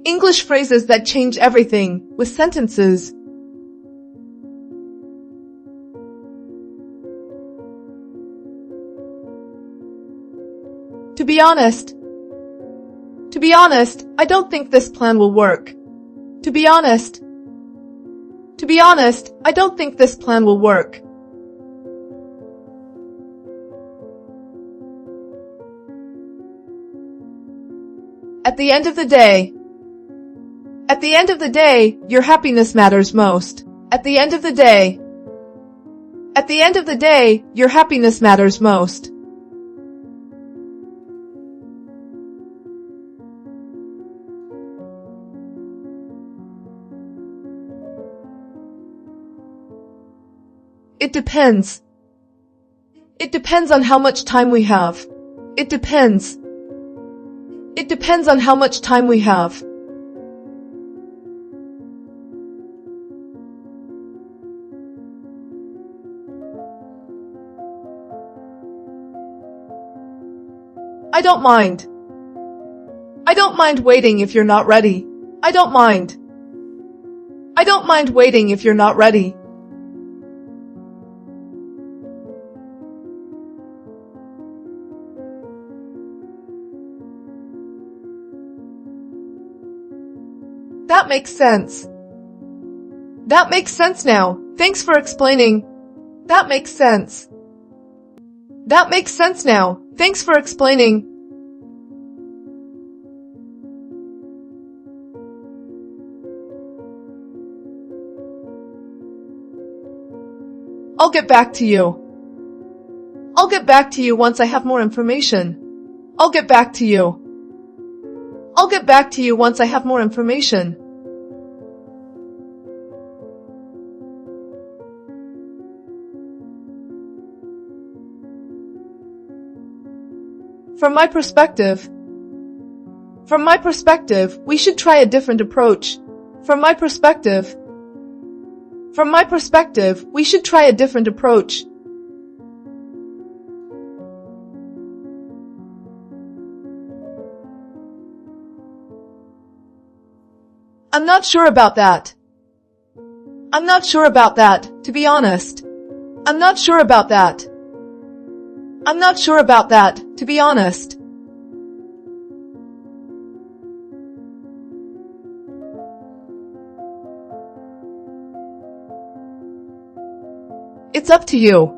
English phrases that change everything, with sentences. To be honest, I don't think this plan will work. To be honest, I don't think this plan will work. At the end of the day, your happiness matters most. At the end of the day, your happiness matters most. It depends. It depends on how much time we have. It depends. It depends on how much time we have. I don't mind. I don't mind waiting if you're not ready. I don't mind. I don't mind waiting if you're not ready. That makes sense. That makes sense now. Thanks for explaining. That makes sense. That makes sense now. Thanks for explaining. I'll get back to you. I'll get back to you once I have more information. I'll get back to you. I'll get back to you once I have more information. From my perspective, we should try a different approach. From my perspective, we should try a different approach. I'm not sure about that. I'm not sure about that, to be honest. I'm not sure about that. I'm not sure about that, to be honest. It's up to you.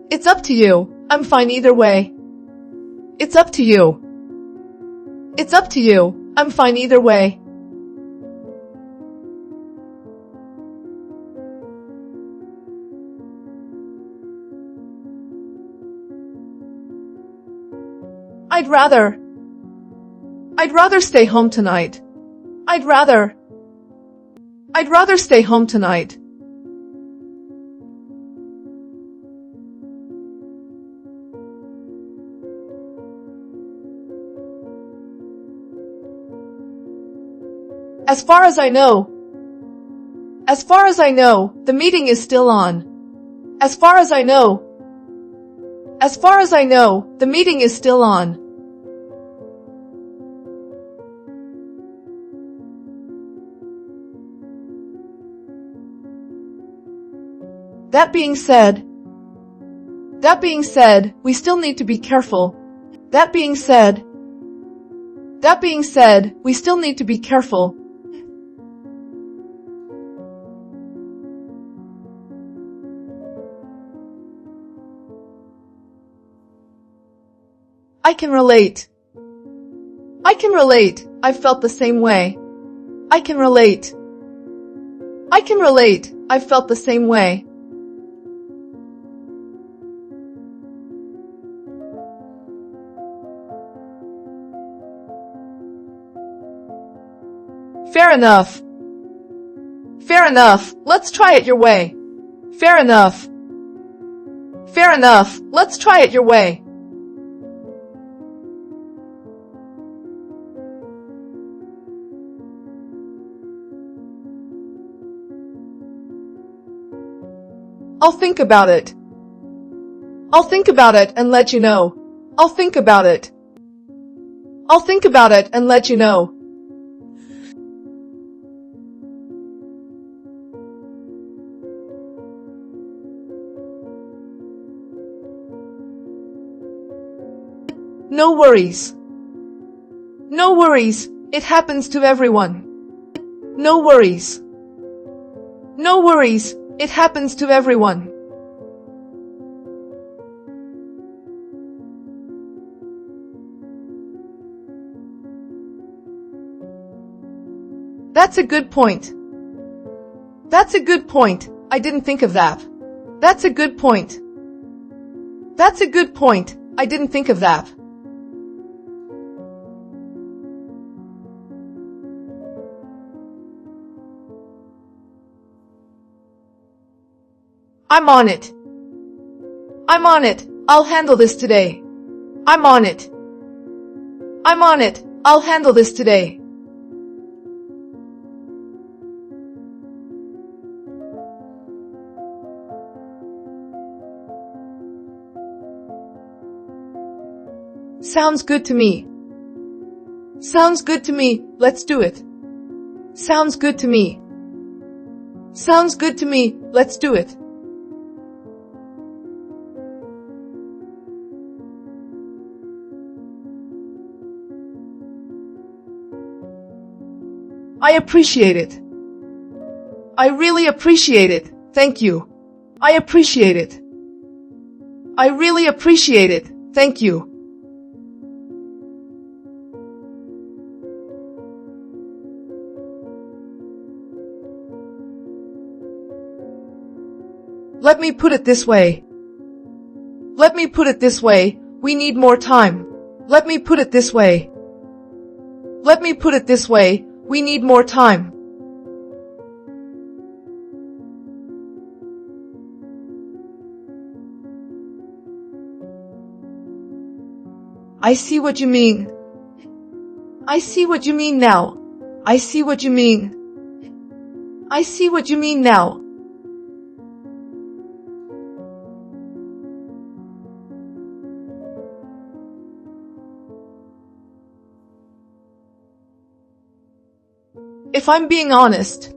It's up to you. I'm fine either way. It's up to you. It's up to you. I'm fine either way. I'd rather stay home tonight. I'd rather stay home tonight. As far as I know, the meeting is still on. As far as I know, the meeting is still on. That being said, we still need to be careful. That being said, we still need to be careful. I can relate. I've felt the same way. I can relate. I've felt the same way. Fair enough. Let's try it your way. Fair enough. Let's try it your way. I'll think about it. And let you know. I'll think about it and let you know. No worries. No worries, it happens to everyone. No worries. No worries, it happens to everyone. That's a good point. That's a good point. I didn't think of that. That's a good point. That's a good point. I didn't think of that. I'm on it. I'm on it. I'll handle this today. I'm on it. I'm on it. I'll handle this today. Sounds good to me. Sounds good to me. Let's do it. Sounds good to me. Sounds good to me. Let's do it. I appreciate it. I really appreciate it. Thank you. I appreciate it. I really appreciate it. Thank you. Let me put it this way. Let me put it this way. We need more time. Let me put it this way. Let me put it this way. We need more time. I see what you mean. I see what you mean now. I see what you mean. I see what you mean now. If I'm being honest,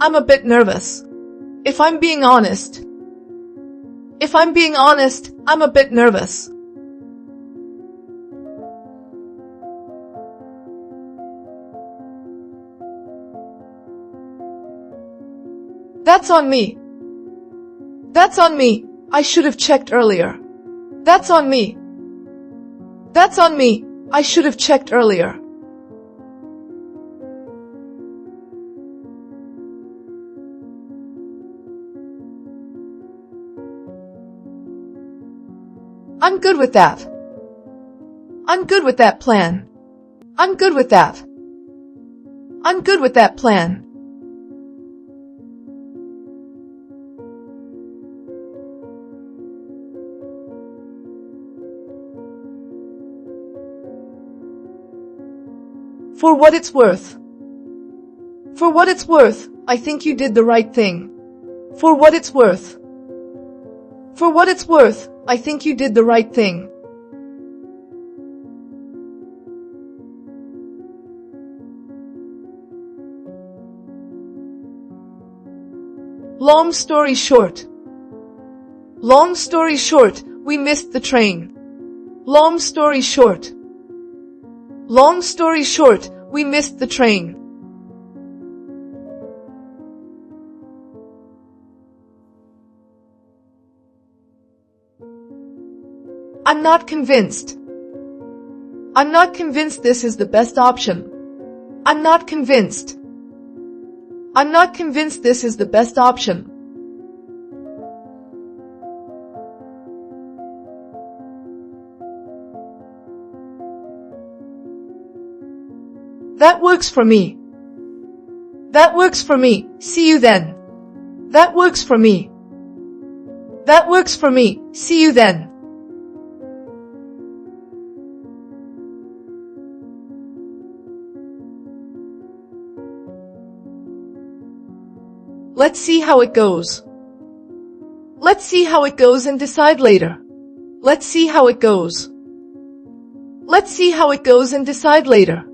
I'm a bit nervous. If I'm being honest, I'm a bit nervous. That's on me. That's on me. I should have checked earlier. That's on me. That's on me. I should have checked earlier. I'm good with that. I'm good with that plan. I'm good with that. I'm good with that plan. For what it's worth. For what it's worth, I think you did the right thing. For what it's worth. For what it's worth, I think you did the right thing. Long story short. Long story short, we missed the train. Long story short. Long story short, we missed the train. I'm not convinced. I'm not convinced this is the best option. I'm not convinced. I'm not convinced this is the best option. That works for me. That works for me. See you then. That works for me. That works for me. See you then. Let's see how it goes. Let's see how it goes and decide later. Let's see how it goes. Let's see how it goes and decide later.